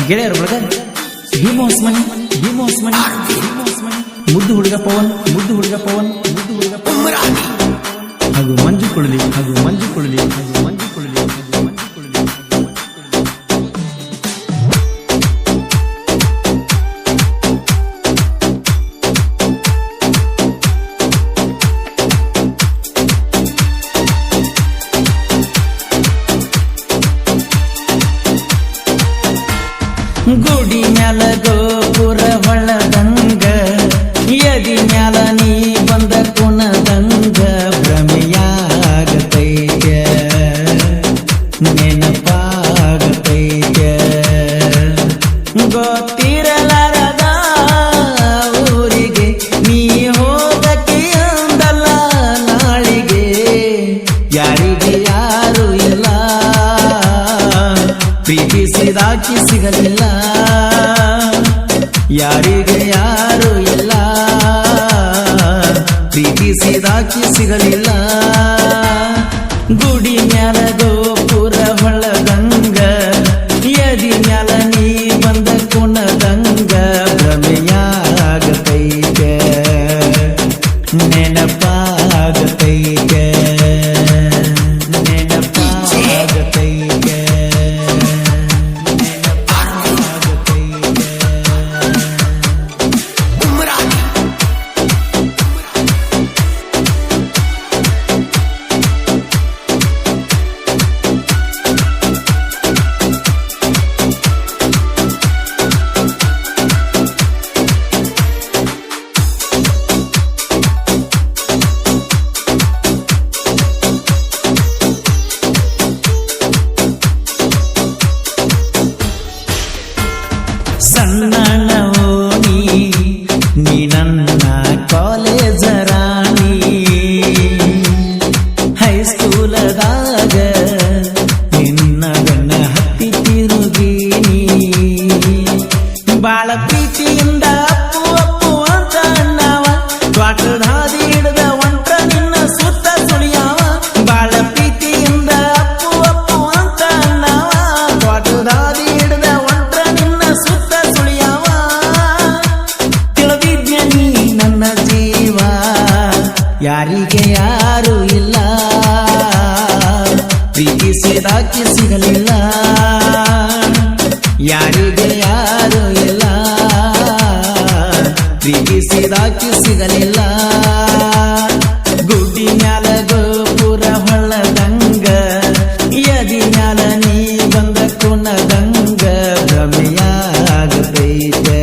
ಗೆಳೆಯರು ಬಳಗ ಭೀಮೋಸ್ ಮನಿ ಮುದ್ದು ಹುಡುಗ ಪವನ್ ಹಾಗೂ ಮಂಜು ಕುಳಲಿ ಗುಡಿ ಮ್ಯಾಲ ಗೋಪುರ ಹೊಳದಂಗ ಎದಿ ಮ್ಯಾಲ ನೀ ಬಂದ ಕುಣದಂಗ ಭ್ರಮೆಯಾಗತೈತೆ ನೆನಪಾಗತೈತೆ ಗೊತ್ತಿರಲಾರದ ಊರಿಗೆ ನೀ ಹೋಗಕ್ಕೆ ಅಂದಲ್ಲ ನಾಳಿಗೆ ಯಾರಿಗೆ ಯಾರು ಇಲ್ಲ ಪ್ರೀತಿಸಿದಾಕಿ ಸಿಗಲಿಲ್ಲ ಯಾರಿಗೆ ಯಾರು ಇಲ್ಲ ಪ್ರೀತಿಸಿದಾಕಿ ಸಿಗಲಿಲ್ಲ ಗುಡಿ ಮ್ಯಾಲ ಗೋಪುರ ಹೊಳದಂಗ ಎದಿ ಮ್ಯಾಲ ನೀ ಬಂದ ಕುಣದಂಗ ಭ್ರಮೆಯಾಗತೈತೆ ನೆನಪಾಗತೈತೆ ಸಣ್ಣನವೋ ನೀ ನನ್ನ ಕಾಲೇಜ ರಾಣಿ ಹೈಸ್ಕೂಲದಾಗ ನಿನ್ನ ಗಣ್ಣ ಹತ್ತಿ ತಿರುಗೀನಿ ಬಾಳ ಪ್ರೀತಿಯಿಂದ ಅಪ್ಪು ಅಂತ ಅಣ್ಣವ ತ್ವಾಟದ ಹಾದಿ ಹಿಡ್ದ ಒಂಟ್ರ ನಿನ್ನ ಸುತ್ತ ಸುಳಿಯಾವ ಬಾಳ ಪ್ರೀತಿಯಿಂದ ಅಪ್ಪು ಅಂತ ಅಣ್ಣವ ತ್ವಾಟದ ಹಾದಿ ಹಿಡ್ದ ಒಂಟ್ರ ನಿನ್ನ ಸುತ್ತ ಯಾರಿಗೆ ಯಾರು ಇಲ್ಲ ಪ್ರೀತಿಸಿದಾಕಿ ಸಿಗಲಿಲ್ಲ ಯಾರಿಗೆ ಯಾರು ಇಲ್ಲ ಪ್ರೀತಿಸಿದಾಕಿ ಸಿಗಲಿಲ್ಲ ಗುಡಿ ಮ್ಯಾಲ ಗೋಪುರ ಹೊಳದಂಗ ಎದಿ ಮ್ಯಾಲ ನೀ ಬಂದ ಕುಣದಂಗ ಭ್ರಮೆಯಾಗತೈತೆ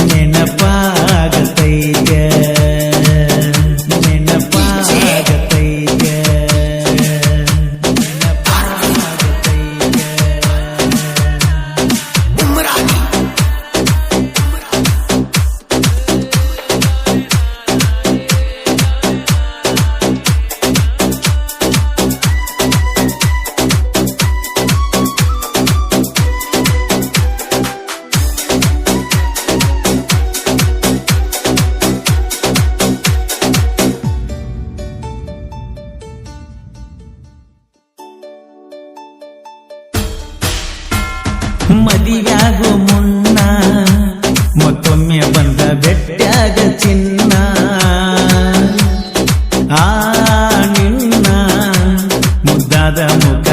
ನೆನಪಾಗತೈತೆ ಮದಿವ್ಯಾಗೋ ಮುನ್ನ ಮತ್ತೊಮ್ಮೆ ಬಂದ ಬೆಟ್ಟ್ಯಾಗ ಚಿನ್ನ ಆ ನಿನ್ನ ಮುದ್ದಾದ ಮುಖ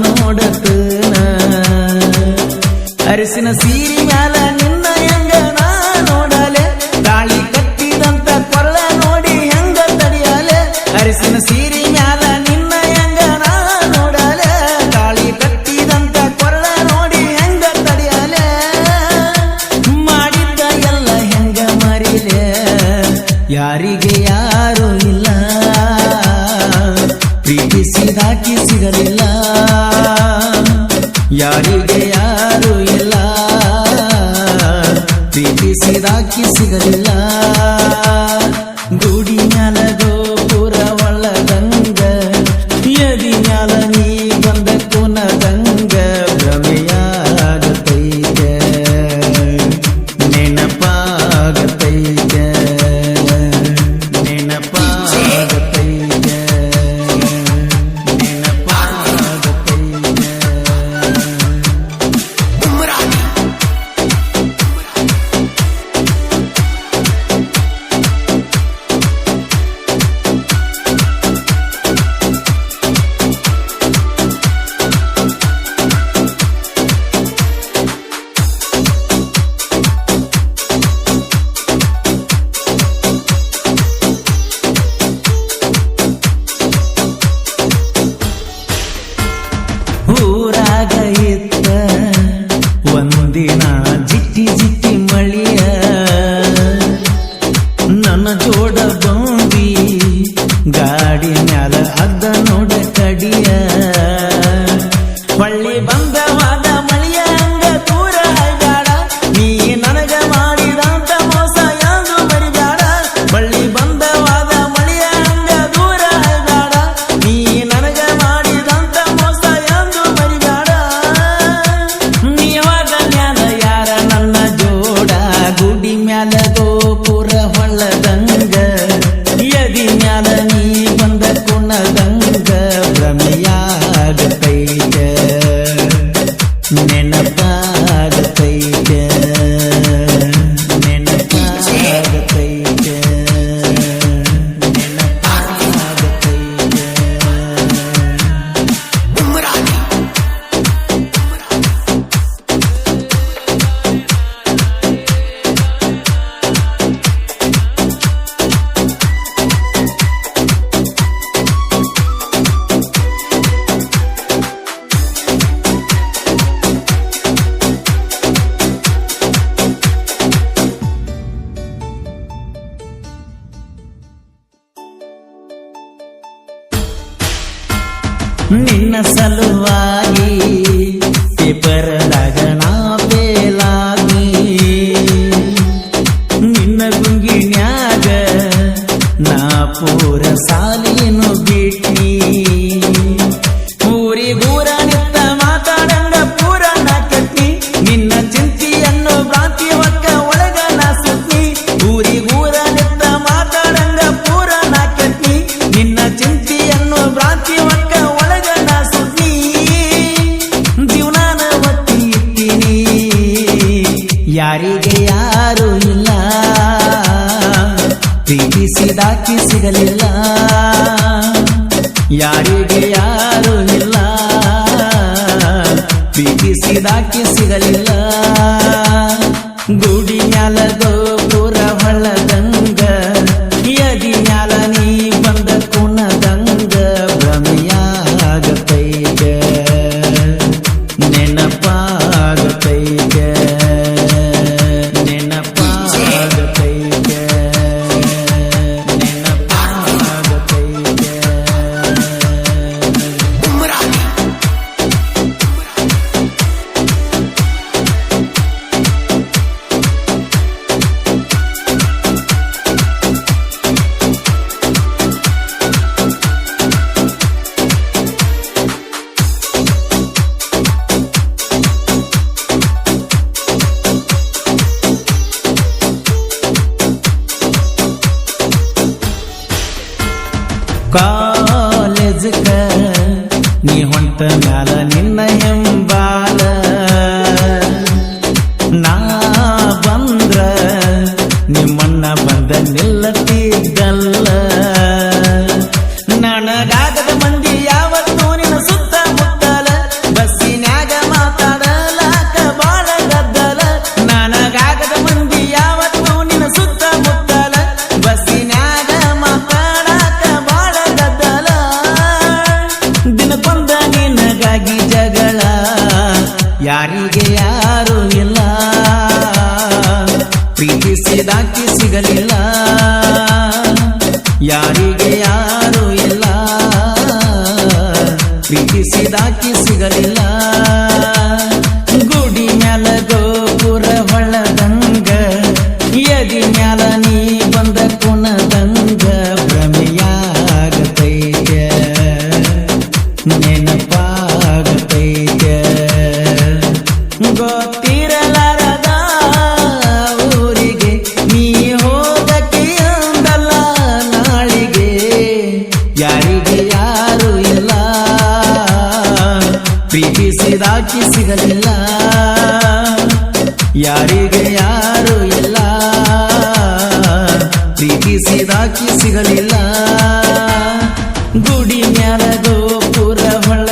ನೋಡತನ ಅರಸಿನ ಸೀರಿ ಮ್ಯಾಲ ನಿನ್ನ ಹೆಂಗ ನಾ ನೋಡಲೆ ತಾಳಿ ಕಟ್ಟಿದಂತ ಕೊರಳ ನೋಡಿ ಹೆಂಗ ತಡಿಯಲೆ ಅರಸಿನ ಸೀರಿ ಮ್ಯಾಲ ನಿನ್ನ ಹೆಂಗ ನಾ ನೋಡಲೆ ತಾಳಿ ಕಟ್ಟಿದಂತ ಕೊರಳ ನೋಡಿ ಹೆಂಗ ತಡಿಯಲೆ ಮಾಡಿದ್ದ ಎಲ್ಲ ಹೆಂಗ ಮರಿಲೆ ಯಾರಿಗೆ ಯಾರು ಇಲ್ಲ ಪ್ರೀತಿಸಿದಾಕಿ ಸಿಗಲಿಲ್ಲ ಯಾರಿಗೆ ಯಾರು ಇಲ್ಲ ಪ್ರೀತಿಸಿದಾಕಿ ಸಿಗಲಿಲ್ಲ ಗುಡಿ ಮ್ಯಾಲ ಗೋಪುರ ಒಳದಂಗ ಎದಿ ಮ್ಯಾಲ ನೀ ಬಂದ ಕುಣದಂಗ ಭ್ರಮೆಯಾಗತೈತೆ ನೆನಪಾಗತೈತೆ ನೆನಪಾಗತೈತೆ ಮ್ಯಾಗ ಇತ್ತ ಒಂದಿನ ಜಿಟ್ಟಿ ಜಿಟ್ಟಿ ಮಳಿಯ ನನ್ನ ಜೋಡ ಬಂದಿ ಗಾಡಿ ಮ್ಯಾಲ ಅದ್ದ ನೋಡ ಕಡಿಯ ಹೊಳ್ಳಿ ಬಂದವಾದ ಮಳಿಯ ಹಂಗ ದೂರ ಬೇಡ ನೀ ನನಗ ಮಾಡಿದಂತ ಮೋಸ ಎಂದು ಮರಿಬೇಡ ಹೊಳ್ಳಿ ಬಂದವಾದ ಮಳಿಯ ಹಂಗ ದೂರ ಬೇಡ ನೀ ನನಗ ಮಾಡಿದಂತ ಮೋಸ ಎಂದು ಮರಿಬೇಡ ನೀವಾದ ಮ್ಯಾಲ ಯಾರ ನನ್ನ ಜೋಡ ಗುಡಿ ಮ್ಯಾಲ ಗೋಪುರ ಹೊಳ್ಳದಂಗ ಯದಿ ಮ್ಯಾಲ ನೀ ಬಂದ ಕುಣದಂಗ ಭ್ರಮೆಯಾಗತೈತ ನೆನಪಾಗತೈತ ನೆನಪಾಗತೈತ ನಿನ್ನ ಸಲುವಾಗಿ ಪೇಪರ್ದಾಗ ನಾ ಬೇಲಾಗಿ ನಿನ್ನ ಗುಂಗಿನ್ಯಾಗ ನಾ ಪೂರ ಸಾಲಿನು ಬಿಟ್ಟಿ ಊರಿಗೂರ ನಿತ್ತ ಮಾತಾಡಂಗ ಪೂರ ನಾ ಕಟ್ಟಿ ನಿನ್ನ ಚಿಂತಿಯನ್ನು ಭ್ರಾಂತಿ ಹೊಕ್ಕ ಒಳಗ ನಾ ಸುತ್ತಿ ಊರಿಗೂರ ನಿತ್ತ ಮಾತಾಡಂಗ ಪೂರ ನಾ ಕಟ್ಟಿ ನಿನ್ನ ಚಿಂತಿಯನ್ನು ಭ್ರಾಂತಿ ಹೊಕ್ಕ ಯಾರಿಗೆ ಯಾರು ಇಲ್ಲ ಪ್ರೀತಿಸಿದಾಕಿ ಸಿಗಲಿಲ್ಲ ಯಾರಿಗೆ ಯಾರು ಇಲ್ಲ ಪ್ರೀತಿಸಿದಾಕಿ ಸಿಗಲಿಲ್ಲ ಗುಡಿ ಮ್ಯಾಲ ಗೋಪುರ ಹೊಳ್ಳದಂಗ ಯದಿ ಮ್ಯಾಲ ನೀ ಬಂದ ಕುಣದಂಗ ಭ್ರಮೆಯಾಗತೈತ ನೆನಪಾಗತೈತ ಕಾಲೇಜಕ ನೀ ಹೊಂಟ ಮ್ಯಾಲ ನಿನ್ನ ಹೆಂಬಾಲ ನಾ ಬಂದ್ರ ನಿಮ್ಮಣ್ಣ ಬಂದ ನಿಲ್ಲತಿದ್ದಲ್ಲ ನನಗಾಗದ ಮಂದಿ ಯಾವತ್ತೂ ನಿನ್ನ ಸುತ್ತ ಮುತ್ತಲ ಬಸ್ಸಿನ್ಯಾಗ ಮಾತಾಡಲಾಕ ಬಾಳ ಗದ್ದಲ ನನಗಾಗದ ಮಂದಿ ಯಾವತ್ತೂ ನಿನ್ನ ಸುತ್ತ ಮುತ್ತಲ ಬಸ್ಸಿನ್ಯಾಗ ದಿನಕ್ಕೊಂದ ನಿನಗಾಗಿ ಜಗಳ ಯಾರಿಗೆ ಯಾರು ಇಲ್ಲ ಪ್ರೀತಿಸಿದಾಕಿ ಸಿಗಲಿಲ್ಲ ಯಾರಿಗೆ ಯಾರು ಇಲ್ಲ ಪ್ರೀತಿಸಿದಾಕಿ ಸಿಗಲಿಲ್ಲ ಗುಡಿ ಮ್ಯಾಲ ಗೋಪುರ ಹೊಳ್ಳದಂಗ ಯದಿ ಮ್ಯಾಲ ನೀ ಬಂದ ಕುಣದಂಗ ಭ್ರಮೆಯಾಗತೈತ ನೆನಪಾಗತೈತ ಗೊತ್ತಿರಲಾರದ ಊರಿಗೆ ನೀ ಹೋಗಕ್ಕೆ ಅಂದಲ್ಲ ನಾಳಿಗೆ ಯಾರಿಗೆ ಯಾರು ಇಲ್ಲ ಪ್ರೀತಿಸಿದಾಕಿ ಸಿಗಲಿಲ್ಲ ಯಾರಿಗೆ ಯಾರು ಇಲ್ಲ ಪ್ರೀತಿಸಿದಾಕಿ ಸಿಗಲಿಲ್ಲ ಗುಡಿ ಮ್ಯಾಲ ಗೋಪುರ ಹೊಳ